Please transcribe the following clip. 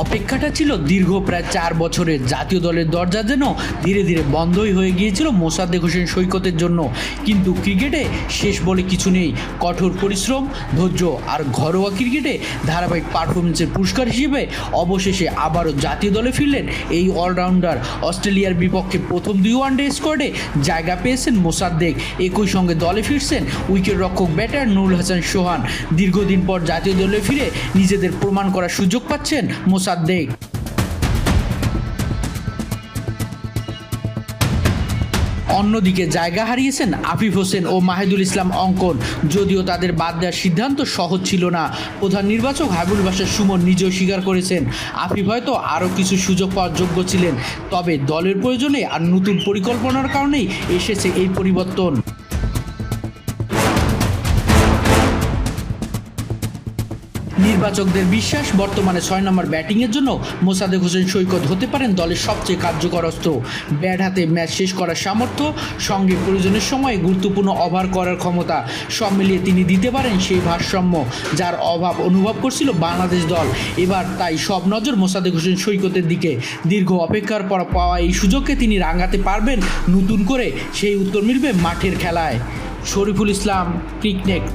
অপেক্ষাটা ছিল দীর্ঘ প্রায় 4 বছরের। জাতীয় দলের দরজা যেন ধীরে ধীরে বন্ধই হয়ে গিয়েছিল মোসাদ্দেক হোসেন সৈকতের জন্য। কিন্তু ক্রিকেটে শেষ বলে কিছু নেই। কঠোর পরিশ্রম, ধৈর্য আর ঘরোয়া ক্রিকেটে ধারাবাহিক পারফরমেন্সের পুরস্কার হিসেবে অবশেষে আবারও জাতীয় দলে ফিরলেন এই অলরাউন্ডার। অস্ট্রেলিয়ার বিপক্ষে প্রথম 2 ওয়ানডে স্কোয়াডে জায়গা পেয়েছেন মোসাদ্দেক। একই সঙ্গে দলে ফিরছেন উইকেট রক্ষক ব্যাটার নুরুল হাসান সোহান। দীর্ঘদিন পর জাতীয় দলে ফিরে নিজেদের প্রমাণ করার সুযোগ পাচ্ছেন মোসাদ্দেক। অন্যদিকে জায়গা হারিয়েছেন আফিফ হোসেন ও মাহিদুল ইসলাম অঙ্কন। যদিও তাদের বাদ দেওয়ার সিদ্ধান্ত সহজ ছিল না। প্রধান নির্বাচক হাবিবুল বাশার সুমন নিজেও স্বীকার করেছেন আফিফ হয়তো আরও কিছু সুযোগ পাওয়ার যোগ্য ছিলেন, তবে দলের প্রয়োজনে আর নতুন পরিকল্পনার কারণেই এসেছে এই পরিবর্তন। নির্বাচকদের বিশ্বাস, বর্তমানে 6 নম্বর ব্যাটিংয়ের জন্য মোসাদ্দেক হোসেন সৈকত হতে পারেন দলের সবচেয়ে কার্যকর অস্ত্র। ব্যাট হাতে ম্যাচ শেষ করার সামর্থ্য, সঙ্গে প্রয়োজনের সময় গুরুত্বপূর্ণ ওভার করার ক্ষমতা, সব মিলিয়ে তিনি দিতে পারেন সেই ভারসাম্য যার অভাব অনুভব করছিল বাংলাদেশ দল। এবার তাই সব নজর মোসাদ্দেক হোসেন সৈকতের দিকে। দীর্ঘ অপেক্ষার পর পাওয়া এই সুযোগকে তিনি রাঙাতে পারবেন নতুন করে, সেই উত্তর মিলবে মাঠের খেলায়। শরীফুল ইসলাম, ক্রিকনেট।